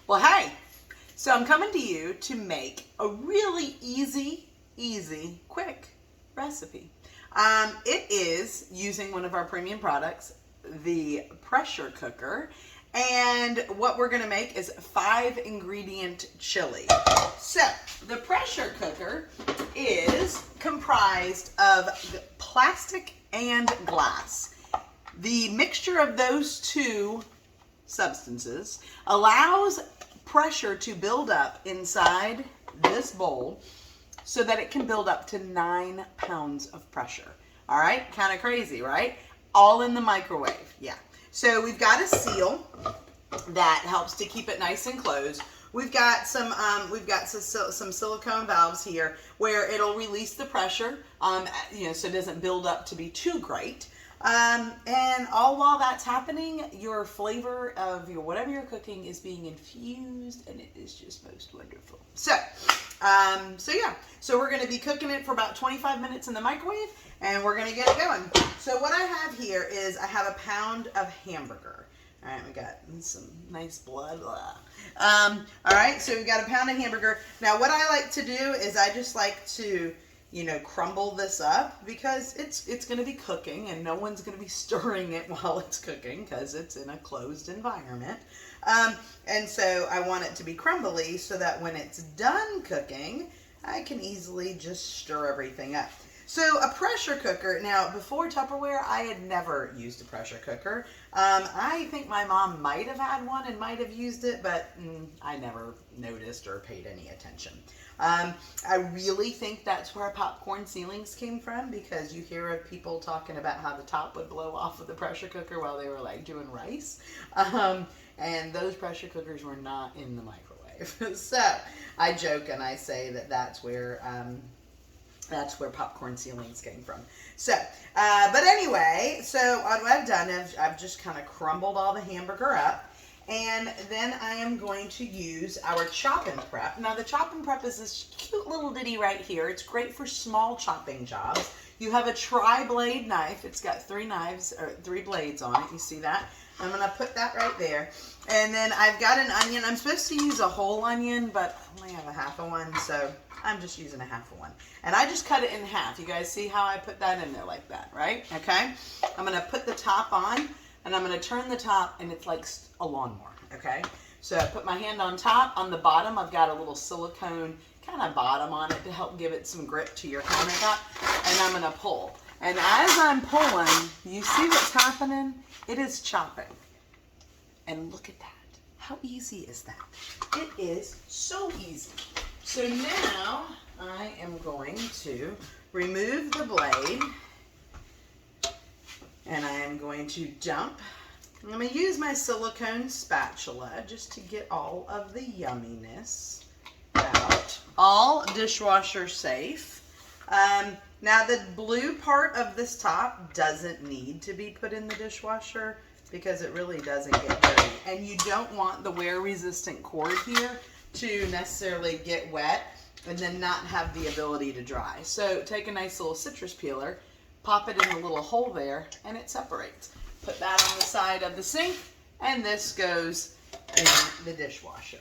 Well, hey, so I'm coming to you to make a really easy, quick recipe. It is using one of our premium products, the pressure cooker. And what we're gonna make is 5-ingredient chili. So the pressure cooker is comprised of plastic and glass. The mixture of those two substances allows pressure to build up inside this bowl so that it can build up to 9 pounds of pressure. All right, kind of crazy, right? All in the microwave, yeah. So we've got a seal that helps to keep it nice and closed. We've got some silicone valves here where it'll release the pressure, so it doesn't build up to be too great. And all while that's happening, your flavor of whatever you're cooking is being infused, and it is just most wonderful. So we're going to be cooking it for about 25 minutes in the microwave, and we're going to get it going. So what I have here is I have a pound of hamburger. All right, we got some nice blood. All right, so we've got a pound of hamburger. Now, what I like to do is I just like to crumble this up because it's going to be cooking and no one's going to be stirring it while it's cooking because it's in a closed environment. And so I want it to be crumbly so that when it's done cooking, I can easily just stir everything up. So a pressure cooker, now before Tupperware, I had never used a pressure cooker. I think my mom might have had one and might have used it, but I never noticed or paid any attention. I really think that's where popcorn ceilings came from, because you hear of people talking about how the top would blow off of the pressure cooker while they were like doing rice. And those pressure cookers were not in the microwave. So I joke and I say that that's where popcorn ceilings came from. So, but anyway, so what I've done is I've just kind of crumbled all the hamburger up. And then I am going to use our chop and prep. Now the chop and prep is this cute little ditty right here. It's great for small chopping jobs. You have a tri-blade knife. It's got 3 blades on it. You see that? I'm going to put that right there. And then I've got an onion. I'm supposed to use a whole onion, but I only have a half of one, so I'm just using a half of one. And I just cut it in half. You guys see how I put that in there like that, right? Okay? I'm going to put the top on, and I'm going to turn the top, and it's like a lawnmower, okay? So I put my hand on top. On the bottom, I've got a little silicone kind of bottom on it to help give it some grip to your countertop, and I'm going to pull. And as I'm pulling, you see what's happening? It is chopping. And look at that. How easy is that? It is so easy. So now I am going to remove the blade, and I am going to dump. I'm going to use my silicone spatula just to get all of the yumminess out. All dishwasher safe. Now the blue part of this top doesn't need to be put in the dishwasher because it really doesn't get dirty. And you don't want the wear-resistant cord here to necessarily get wet and then not have the ability to dry. So take a nice little citrus peeler, pop it in the little hole there, and it separates. Put that on the side of the sink, and this goes in the dishwasher.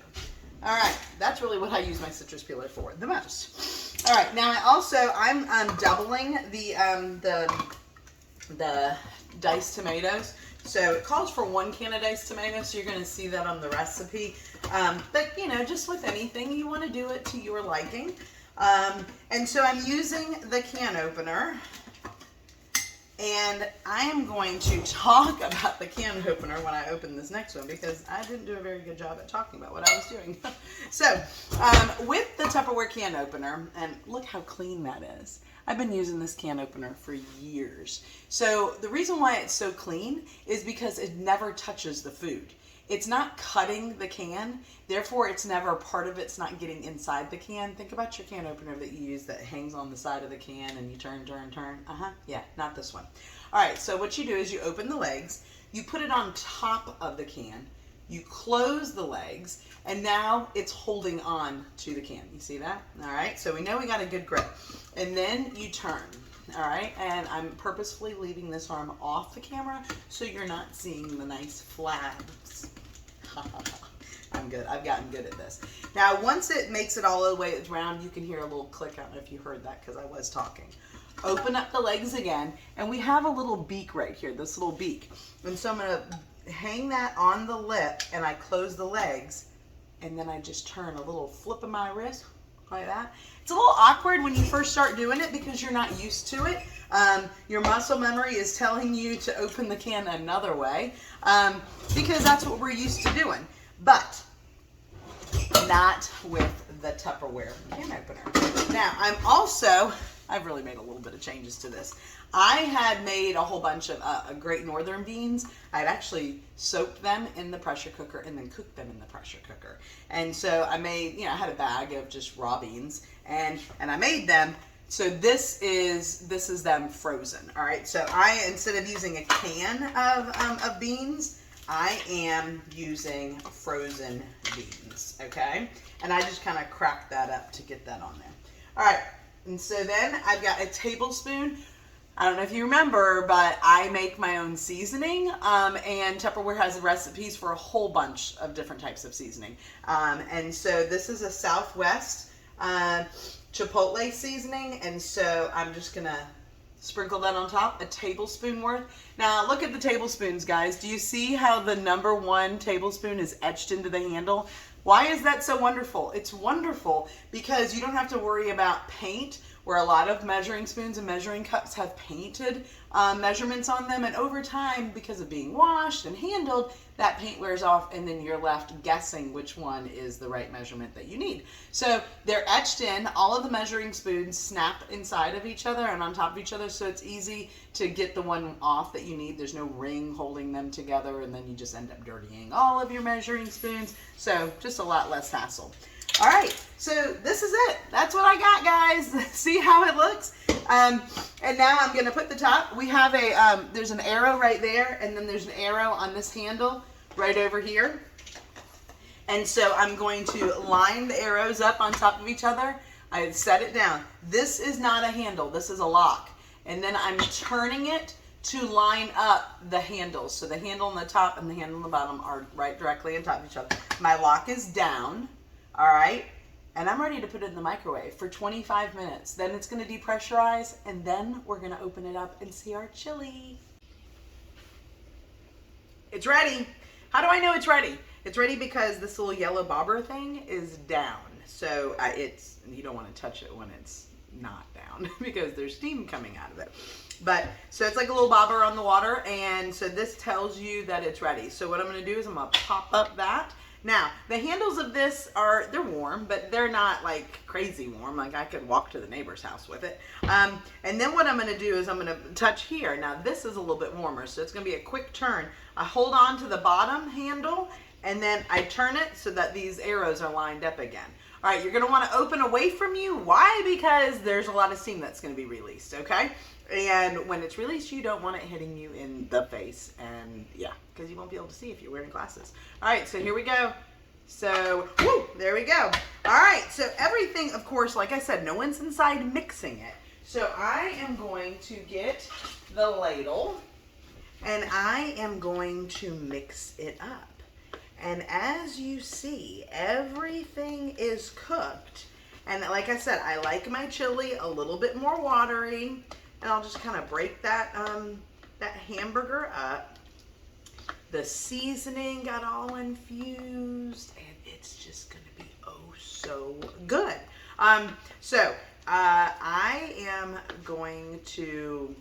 All right, that's really what I use my citrus peeler for the most. All right, now I'm doubling the diced tomatoes. So it calls for 1 can of diced tomatoes, so you're going to see that on the recipe. But just with anything, you want to do it to your liking. And so I'm using the can opener. And I am going to talk about the can opener when I open this next one because I didn't do a very good job at talking about what I was doing. So, with the Tupperware can opener, and look how clean that is. I've been using this can opener for years. So, the reason why it's so clean is because it never touches the food. It's not cutting the can, therefore it's never part of it's not getting inside the can. Think about your can opener that you use that hangs on the side of the can and you turn. Yeah, not this one. All right, so what you do is you open the legs, you put it on top of the can, you close the legs, and now it's holding on to the can. You see that? All right, so we know we got a good grip. And then you turn. All right, and I'm purposefully leaving this arm off the camera so you're not seeing the nice flaps. I'm good. I've gotten good at this. Now, once it makes it all the way around, you can hear a little click. I don't know if you heard that because I was talking. Open up the legs again, and we have a little beak right here, this little beak. And so I'm going to hang that on the lip, and I close the legs, and then I just turn a little flip of my wrist like that. It's a little awkward when you first start doing it because you're not used to it. Your muscle memory is telling you to open the can another way because that's what we're used to doing. But not with the Tupperware can opener. Now, I've really made a little bit of changes to this. I had made a whole bunch of Great Northern beans. I'd actually soaked them in the pressure cooker and then cooked them in the pressure cooker. And so I made, I had a bag of just raw beans and I made them. So this is them frozen. All right. So instead of using a can of beans, I am using frozen beans. Okay. And I just kind of cracked that up to get that on there. All right. And so then I've got a tablespoon. I don't know if you remember, but I make my own seasoning, and Tupperware has recipes for a whole bunch of different types of seasoning. And so this is a Southwest Chipotle seasoning, and so I'm just going to sprinkle that on top, a tablespoon worth. Now look at the tablespoons, guys. Do you see how the number 1 tablespoon is etched into the handle? Why is that so wonderful? It's wonderful because you don't have to worry about paint, where a lot of measuring spoons and measuring cups have painted measurements on them. And over time, because of being washed and handled, that paint wears off and then you're left guessing which one is the right measurement that you need. So they're etched in. All of the measuring spoons snap inside of each other and on top of each other, so it's easy to get the one off that you need. There's no ring holding them together, and then you just end up dirtying all of your measuring spoons. So just a lot less hassle. All right, so this is it. That's what I got, guys. See how it looks? And now I'm going to put the top. We have there's an arrow right there, and then there's an arrow on this handle right over here. And so I'm going to line the arrows up on top of each other. I set it down. This is not a handle. This is a lock. And then I'm turning it to line up the handles. So the handle on the top and the handle on the bottom are right directly on top of each other. My lock is down. All right, and I'm ready to put it in the microwave for 25 minutes. Then it's going to depressurize, and then we're going to open it up and see our chili. It's ready. How do I know it's ready? It's ready because this little yellow bobber thing is down. So you don't want to touch it when it's not down because there's steam coming out of it. But so it's like a little bobber on the water, and so this tells you that it's ready. So what I'm going to do is I'm going to pop up that. Now, the handles of this they're warm, but they're not like crazy warm. Like I could walk to the neighbor's house with it. And then what I'm going to do is I'm going to touch here. Now, this is a little bit warmer, so it's going to be a quick turn. I hold on to the bottom handle, and then I turn it so that these arrows are lined up again. All right, you're going to want to open away from you. Why? Because there's a lot of steam that's going to be released, okay? And when it's released, you don't want it hitting you in the face. And yeah, because you won't be able to see if you're wearing glasses. All right, so here we go. So, whoo, there we go. All right, so everything, of course, like I said, no one's inside mixing it. So I am going to get the ladle, and I am going to mix it up. And as you see, everything is cooked. And like I said, I like my chili a little bit more watery. And I'll just kind of break that hamburger up. The seasoning got all infused, and it's just going to be oh so good. So I am going to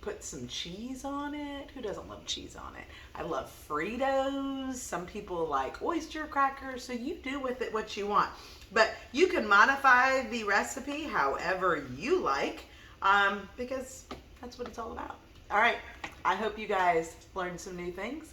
put some cheese on it. Who doesn't love cheese on it? I love Fritos. Some people like oyster crackers, so you do with it what you want. But you can modify the recipe however you like. Because that's what it's all about. All right, I hope you guys learned some new things.